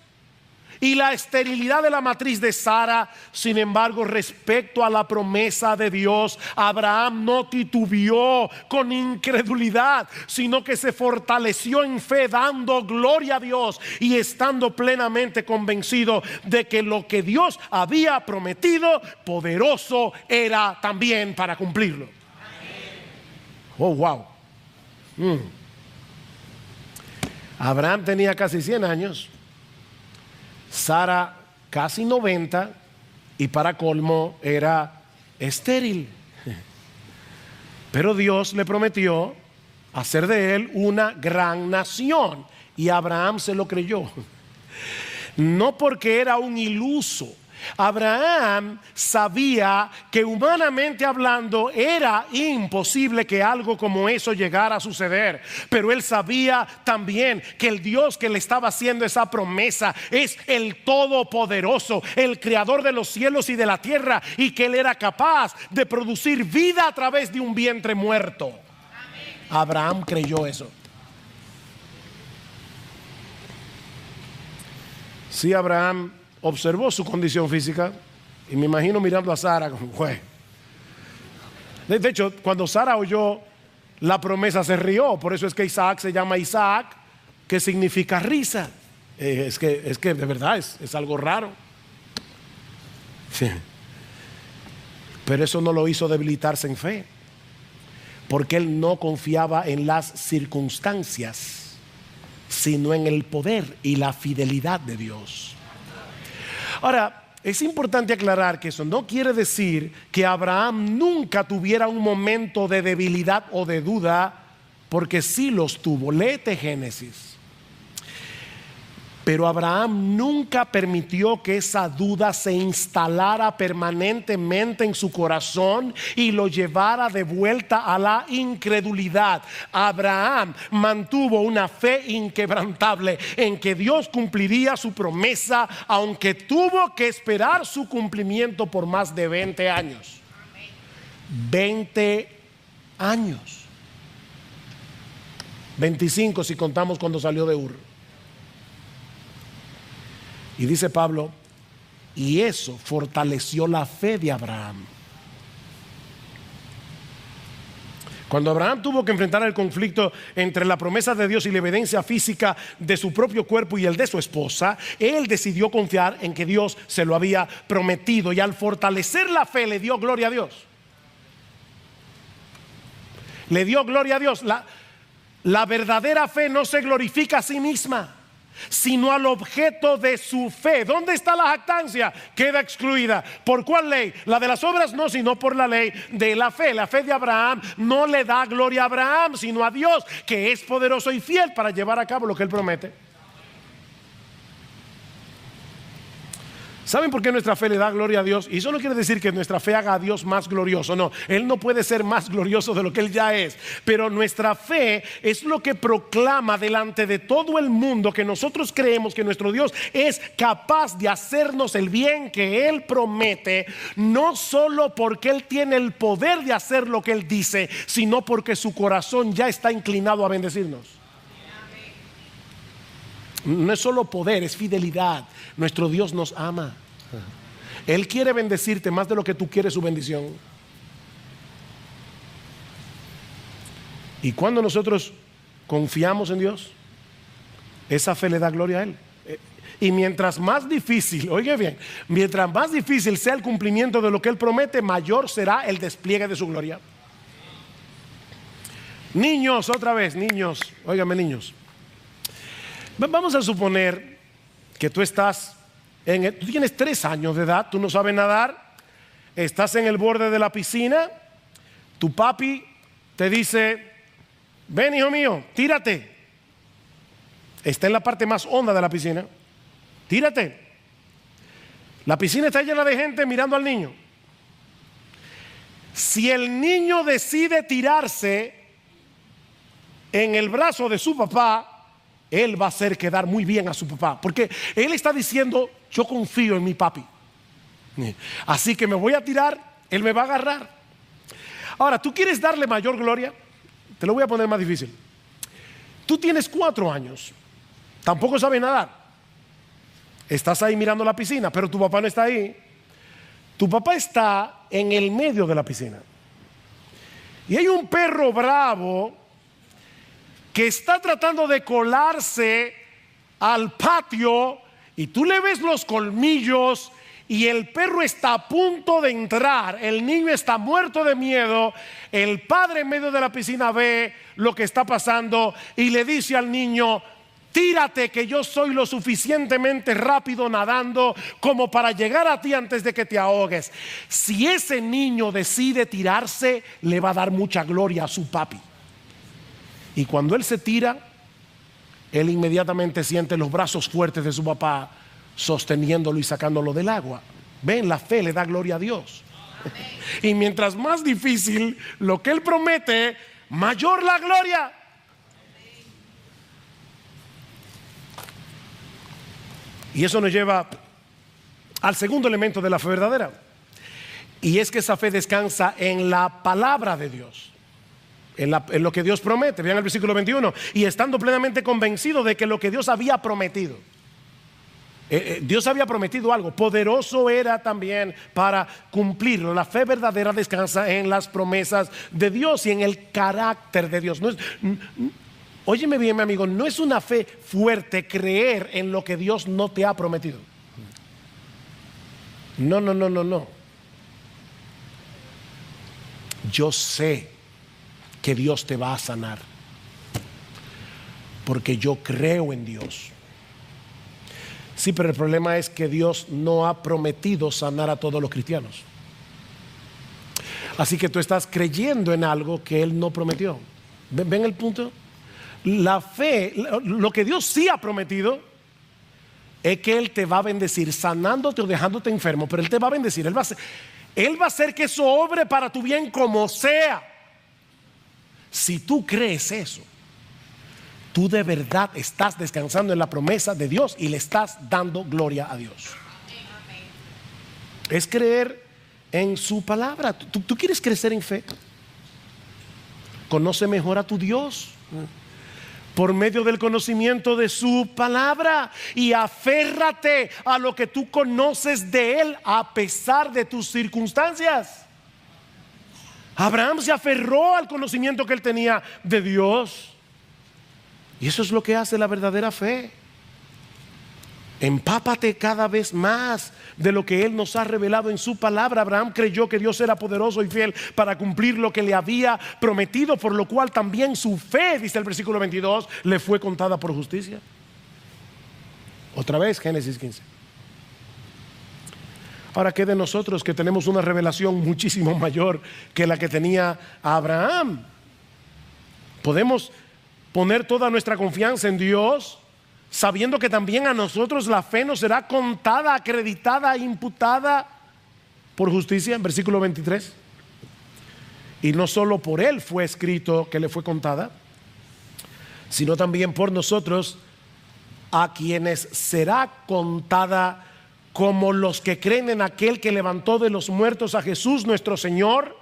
y la esterilidad de la matriz de Sara. Sin embargo, respecto a la promesa de Dios, Abraham no titubeó con incredulidad, sino que se fortaleció en fe, dando gloria a Dios y estando plenamente convencido de que lo que Dios había prometido, poderoso era también para cumplirlo. Oh, wow. Abraham tenía casi 100 años, Sara casi 90, y para colmo era estéril. Pero Dios le prometió hacer de él una gran nación, y Abraham se lo creyó. No porque era un iluso. Abraham sabía que humanamente hablando era imposible que algo como eso llegara a suceder, pero él sabía también que el Dios que le estaba haciendo esa promesa es el Todopoderoso, el Creador de los cielos y de la tierra, y que él era capaz de producir vida a través de un vientre muerto. Abraham creyó eso. Sí, Abraham observó su condición física, y me imagino mirando a Sara como, güey. De hecho, cuando Sara oyó la promesa se rió. Por eso es que Isaac se llama Isaac, que significa risa. Es que de verdad es algo raro. Sí. Pero eso no lo hizo debilitarse en fe, porque él no confiaba en las circunstancias, sino en el poder y la fidelidad de Dios. Ahora, es importante aclarar que eso no quiere decir que Abraham nunca tuviera un momento de debilidad o de duda, porque sí los tuvo. Léete Génesis. Pero Abraham nunca permitió que esa duda se instalara permanentemente en su corazón y lo llevara de vuelta a la incredulidad. Abraham mantuvo una fe inquebrantable en que Dios cumpliría su promesa, aunque tuvo que esperar su cumplimiento por más de 20 años. 20 años. 25 si contamos cuando salió de Ur. Y dice Pablo, y eso fortaleció la fe de Abraham. Cuando Abraham tuvo que enfrentar el conflicto entre la promesa de Dios y la evidencia física de su propio cuerpo y el de su esposa, él decidió confiar en que Dios se lo había prometido, y al fortalecer la fe le dio gloria a Dios. Le dio gloria a Dios. La verdadera fe no se glorifica a sí misma. sino al objeto de su fe. ¿Dónde está la jactancia? Queda excluida. ¿Por cuál ley? La de las obras no, sino por la ley de la fe. La fe de Abraham no le da gloria a Abraham, sino a Dios, que es poderoso y fiel para llevar a cabo lo que él promete. ¿Saben por qué nuestra fe le da gloria a Dios? Y eso no quiere decir que nuestra fe haga a Dios más glorioso. No, Él no puede ser más glorioso de lo que Él ya es. Pero nuestra fe es lo que proclama delante de todo el mundo que nosotros creemos que nuestro Dios es capaz de hacernos el bien que Él promete. No solo porque Él tiene el poder de hacer lo que Él dice, sino porque su corazón ya está inclinado a bendecirnos. No es solo poder, es fidelidad. Nuestro Dios nos ama. Él quiere bendecirte más de lo que tú quieres su bendición. Y cuando nosotros confiamos en Dios, esa fe le da gloria a Él. Y mientras más difícil, oiga bien, mientras más difícil sea el cumplimiento de lo que Él promete, mayor será el despliegue de su gloria. Niños, otra vez, niños, óigame, niños. Vamos a suponer que tú tú tienes 3 años de edad, tú no sabes nadar, estás en el borde de la piscina, tu papi te dice: ven, hijo mío, tírate. Está en la parte más honda de la piscina, tírate. La piscina está llena de gente mirando al niño. Si el niño decide tirarse en el brazo de su papá, él va a hacer quedar muy bien a su papá, porque él está diciendo: yo confío en mi papi, así que me voy a tirar, él me va a agarrar. Ahora, ¿tú quieres darle mayor gloria? Te lo voy a poner más difícil. Tú tienes 4 años, tampoco sabes nadar, estás ahí mirando la piscina, pero tu papá no está ahí. Tu papá está en el medio de la piscina y hay un perro bravo que está tratando de colarse al patio, y tú le ves los colmillos y el perro está a punto de entrar. El niño está muerto de miedo. El padre en medio de la piscina ve lo que está pasando y le dice al niño: tírate, que yo soy lo suficientemente rápido nadando como para llegar a ti antes de que te ahogues. Si ese niño decide tirarse, le va a dar mucha gloria a su papi. Y cuando él se tira, él inmediatamente siente los brazos fuertes de su papá sosteniéndolo y sacándolo del agua. Ven, la fe le da gloria a Dios. Y mientras más difícil lo que Él promete, mayor la gloria. Y eso nos lleva al segundo elemento de la fe verdadera, y es que esa fe descansa en la palabra de Dios, en lo que Dios promete. Vean el versículo 21. Y estando plenamente convencido de que lo que Dios había prometido, Dios había prometido algo, poderoso era también para cumplirlo. La fe verdadera descansa en las promesas de Dios y en el carácter de Dios. Óyeme bien, mi amigo, no es una fe fuerte creer en lo que Dios no te ha prometido. No. Yo sé que Dios te va a sanar, porque yo creo en Dios. Sí, pero el problema es que Dios no ha prometido sanar a todos los cristianos. Así que tú estás creyendo en algo que Él no prometió. ¿Ven el punto? La fe, lo que Dios sí ha prometido, es que Él te va a bendecir sanándote o dejándote enfermo, pero Él te va a bendecir. Él va a hacer que eso obre para tu bien como sea. Si tú crees eso, tú de verdad estás descansando en la promesa de Dios y le estás dando gloria a Dios. Es creer en su palabra. ¿Tú quieres crecer en fe? Conoce mejor a tu Dios por medio del conocimiento de su palabra, y aférrate a lo que tú conoces de Él a pesar de tus circunstancias. Abraham se aferró al conocimiento que él tenía de Dios, y eso es lo que hace la verdadera fe. Empápate cada vez más de lo que Él nos ha revelado en su palabra. Abraham creyó que Dios era poderoso y fiel para cumplir lo que le había prometido, por lo cual también su fe, dice el versículo 22, le fue contada por justicia. Otra vez, Génesis 15. Ahora, ¿qué de nosotros que tenemos una revelación muchísimo mayor que la que tenía Abraham? Podemos poner toda nuestra confianza en Dios, sabiendo que también a nosotros la fe nos será contada, acreditada, imputada por justicia, en versículo 23. Y no solo por él fue escrito que le fue contada, sino también por nosotros, a quienes será contada como los que creen en aquel que levantó de los muertos a Jesús nuestro Señor,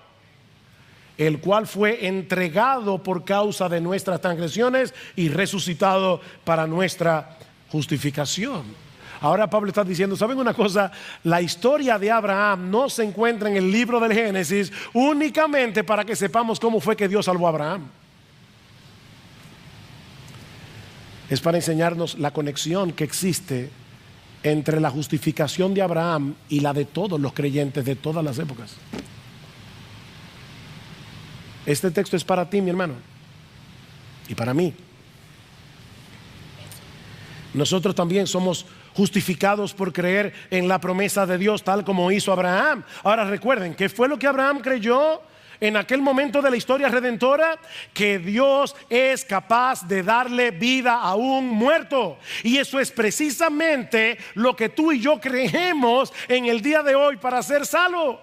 el cual fue entregado por causa de nuestras transgresiones y resucitado para nuestra justificación. Ahora Pablo está diciendo, ¿saben una cosa? La historia de Abraham no se encuentra en el libro del Génesis únicamente para que sepamos cómo fue que Dios salvó a Abraham. Es para enseñarnos la conexión que existe entre la justificación de Abraham y la de todos los creyentes de todas las épocas. Este texto es para ti, mi hermano, y para mí. Nosotros también somos justificados por creer en la promesa de Dios, tal como hizo Abraham. Ahora recuerden, ¿qué fue lo que Abraham creyó en aquel momento de la historia redentora? Que Dios es capaz de darle vida a un muerto. Y eso es precisamente lo que tú y yo creemos en el día de hoy para ser salvos.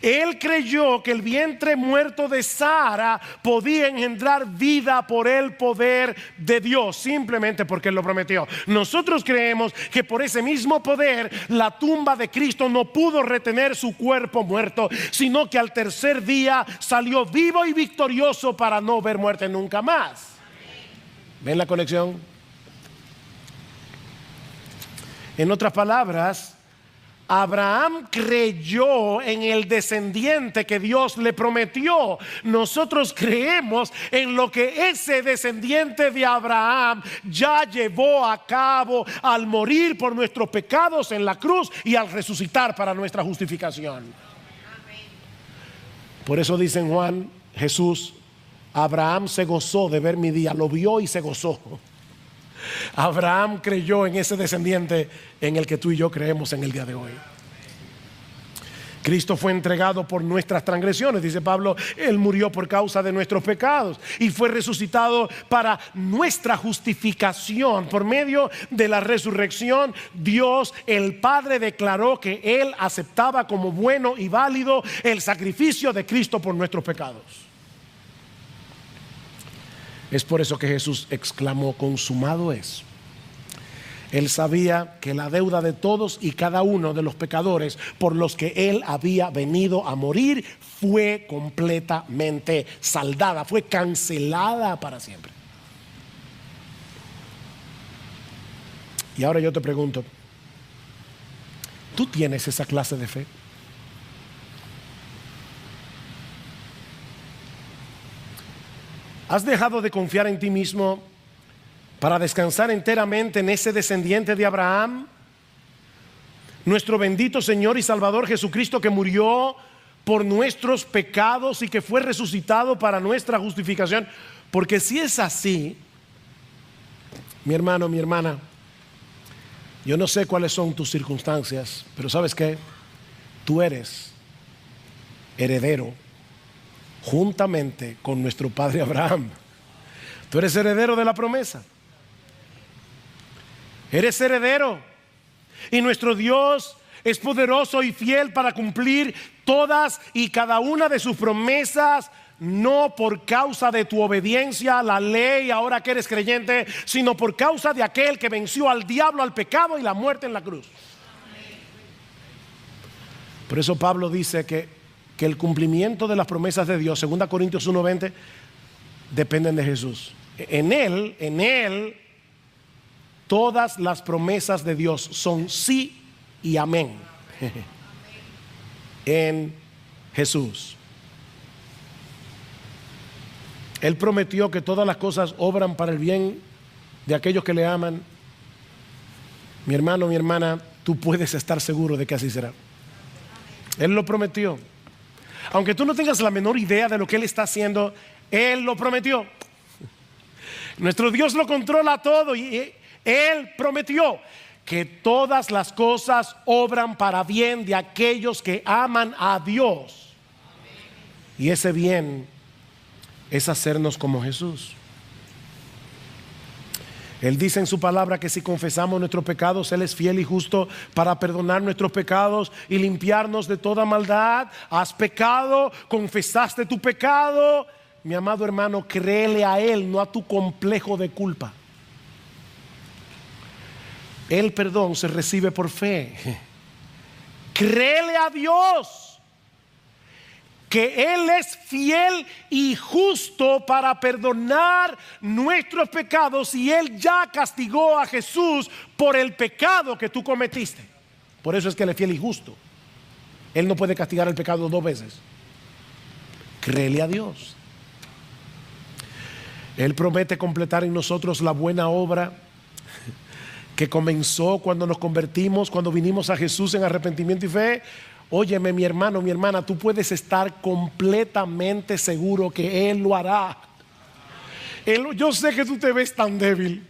Él creyó que el vientre muerto de Sara podía engendrar vida por el poder de Dios, simplemente porque Él lo prometió. Nosotros creemos que por ese mismo poder la tumba de Cristo no pudo retener su cuerpo muerto, sino que al tercer día salió vivo y victorioso para no ver muerte nunca más. ¿Ven la conexión? En otras palabras, Abraham creyó en el descendiente que Dios le prometió. Nosotros creemos en lo que ese descendiente de Abraham ya llevó a cabo al morir por nuestros pecados en la cruz y al resucitar para nuestra justificación. Por eso dice en Juan, Jesús, Abraham se gozó de ver mi día, lo vio y se gozó. Abraham creyó en ese descendiente en el que tú y yo creemos en el día de hoy. Cristo fue entregado por nuestras transgresiones, dice Pablo. Él murió por causa de nuestros pecados y fue resucitado para nuestra justificación. Por medio de la resurrección, Dios el Padre declaró que Él aceptaba como bueno y válido el sacrificio de Cristo por nuestros pecados. Es por eso que Jesús exclamó, consumado es. Él sabía que la deuda de todos y cada uno de los pecadores por los que Él había venido a morir fue completamente saldada, fue cancelada para siempre. Y ahora yo te pregunto, ¿tú tienes esa clase de fe? ¿Has dejado de confiar en ti mismo para descansar enteramente en ese descendiente de Abraham? Nuestro bendito Señor y Salvador Jesucristo, que murió por nuestros pecados y que fue resucitado para nuestra justificación. Porque si es así, mi hermano, mi hermana, yo no sé cuáles son tus circunstancias, pero ¿sabes qué? Tú eres heredero juntamente con nuestro padre Abraham. Tú eres heredero de la promesa. Eres heredero. Y nuestro Dios es poderoso y fiel para cumplir todas y cada una de sus promesas, no por causa de tu obediencia a la ley ahora que eres creyente, sino por causa de aquel que venció al diablo, al pecado y la muerte en la cruz. Por eso Pablo dice que el cumplimiento de las promesas de Dios, 2 Corintios 1:20, dependen de Jesús. En Él, todas las promesas de Dios son sí y amén. En Jesús. Él prometió que todas las cosas obran para el bien de aquellos que le aman. Mi hermano, mi hermana, tú puedes estar seguro de que así será. Él lo prometió. Aunque tú no tengas la menor idea de lo que Él está haciendo, Él lo prometió. Nuestro Dios lo controla todo y Él prometió que todas las cosas obran para bien de aquellos que aman a Dios. Y ese bien es hacernos como Jesús. Él dice en su palabra que si confesamos nuestros pecados, Él es fiel y justo para perdonar nuestros pecados y limpiarnos de toda maldad. Has pecado, confesaste tu pecado. Mi amado hermano, créele a Él, no a tu complejo de culpa. El perdón se recibe por fe. Créele a Dios que Él es fiel y justo para perdonar nuestros pecados, y Él ya castigó a Jesús por el pecado que tú cometiste. Por eso es que Él es fiel y justo. Él no puede castigar el pecado dos veces. Créele a Dios. Él promete completar en nosotros la buena obra que comenzó cuando nos convertimos, cuando vinimos a Jesús en arrepentimiento y fe. Óyeme, mi hermano, mi hermana, tú puedes estar completamente seguro que Él lo hará. Yo sé que tú te ves tan débil.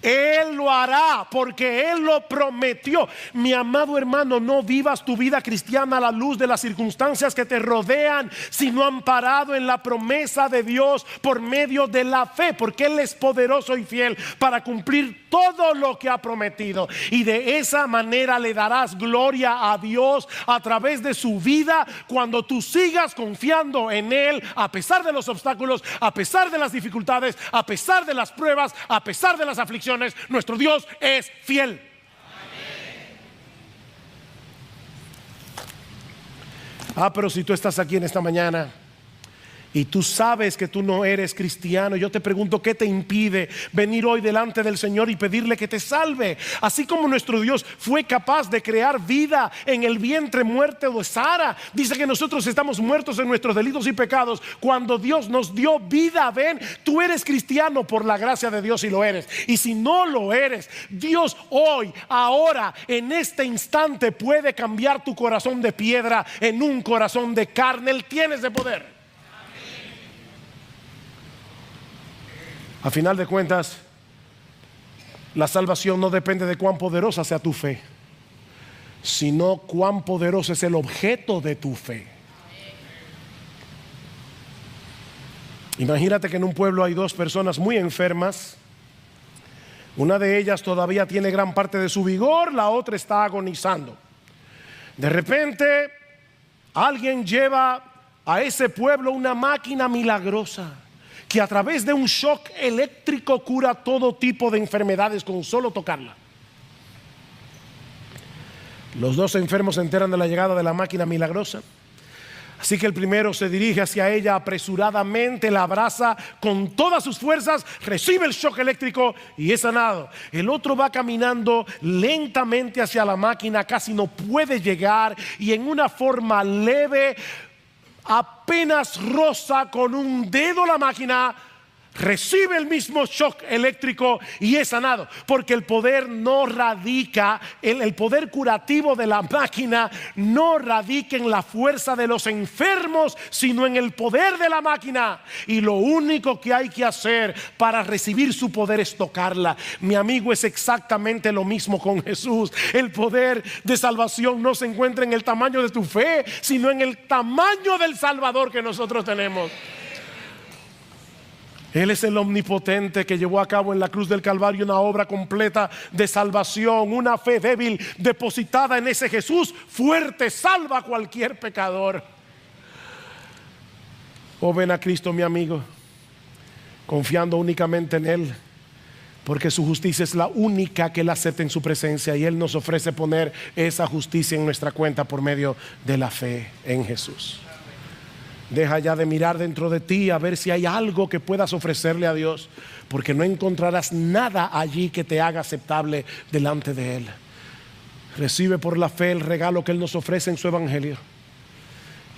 Él lo hará porque Él lo prometió. Mi amado hermano, no vivas tu vida cristiana a la luz de las circunstancias que te rodean, sino amparado en la promesa de Dios por medio de la fe, porque Él es poderoso y fiel para cumplir todo lo que ha prometido. Y de esa manera le darás gloria a Dios a través de su vida, cuando tú sigas confiando en Él a pesar de los obstáculos, a pesar de las dificultades, a pesar de las pruebas, a pesar de las aflicciones. Nuestro Dios es fiel. Pero si tú estás aquí en esta mañana y tú sabes que tú no eres cristiano, yo te pregunto, ¿qué te impide venir hoy delante del Señor y pedirle que te salve? Así como nuestro Dios fue capaz de crear vida en el vientre muerto de Sara, dice que nosotros estamos muertos en nuestros delitos y pecados cuando Dios nos dio vida. Ven, tú eres cristiano por la gracia de Dios y lo eres. Y si no lo eres, Dios hoy, ahora, en este instante puede cambiar tu corazón de piedra en un corazón de carne. Él tiene ese poder. A final de cuentas, la salvación no depende de cuán poderosa sea tu fe, sino cuán poderoso es el objeto de tu fe. Imagínate que en un pueblo hay dos personas muy enfermas. Una de ellas todavía tiene gran parte de su vigor, la otra está agonizando. De repente, alguien lleva a ese pueblo una máquina milagrosa que a través de un shock eléctrico cura todo tipo de enfermedades con solo tocarla. Los dos enfermos se enteran de la llegada de la máquina milagrosa. Así que el primero se dirige hacia ella apresuradamente, la abraza con todas sus fuerzas, recibe el shock eléctrico y es sanado. El otro va caminando lentamente hacia la máquina, casi no puede llegar, y en una forma leve, apenas roza con un dedo la máquina, recibe el mismo shock eléctrico y es sanado. Porque el poder no radica, el poder curativo de la máquina no radica en la fuerza de los enfermos, sino en el poder de la máquina. Y lo único que hay que hacer para recibir su poder es tocarla. Mi amigo, es exactamente lo mismo con Jesús. El poder de salvación no se encuentra en el tamaño de tu fe, sino en el tamaño del Salvador que nosotros tenemos. Él es el omnipotente que llevó a cabo en la cruz del Calvario una obra completa de salvación. Una fe débil depositada en ese Jesús fuerte salva a cualquier pecador. Oh, ven a Cristo, mi amigo, confiando únicamente en Él, porque su justicia es la única que Él acepta en su presencia, y Él nos ofrece poner esa justicia en nuestra cuenta por medio de la fe en Jesús. Deja ya de mirar dentro de ti a ver si hay algo que puedas ofrecerle a Dios, porque no encontrarás nada allí que te haga aceptable delante de Él. Recibe por la fe el regalo que Él nos ofrece en su evangelio,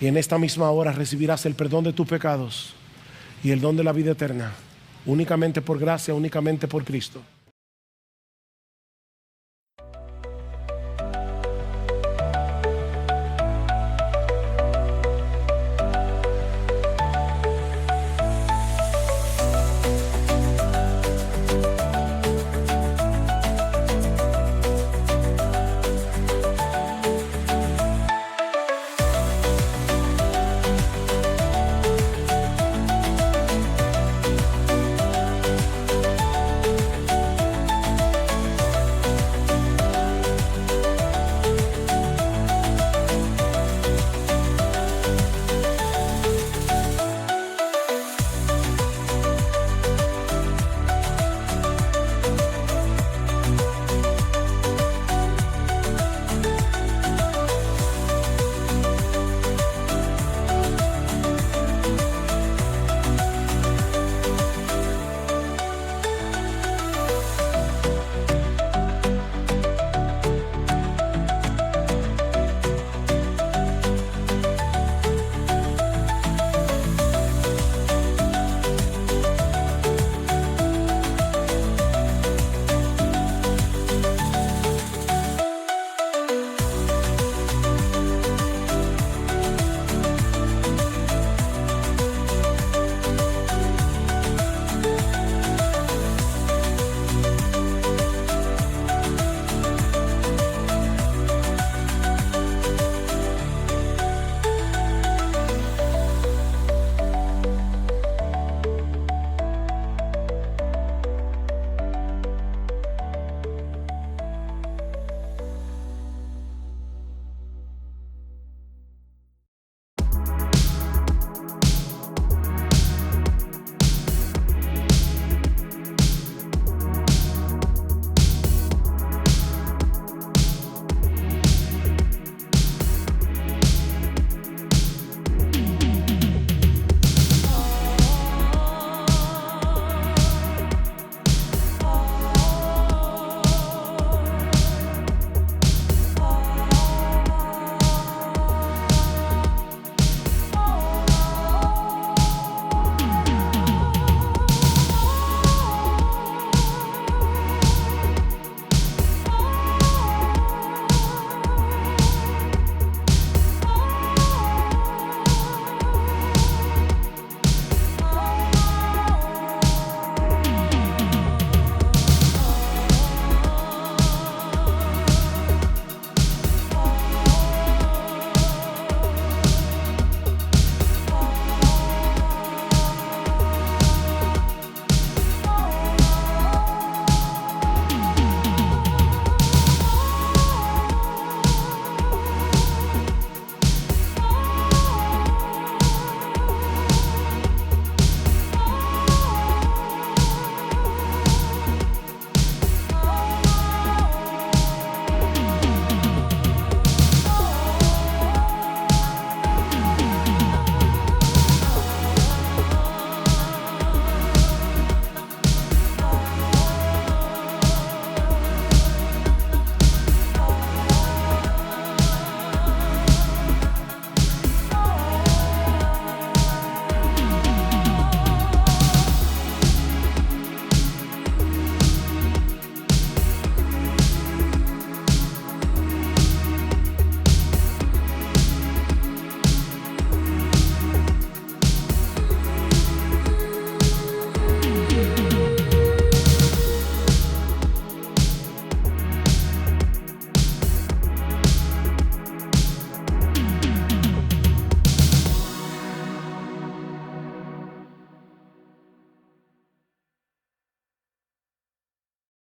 y en esta misma hora recibirás el perdón de tus pecados y el don de la vida eterna, únicamente por gracia, únicamente por Cristo.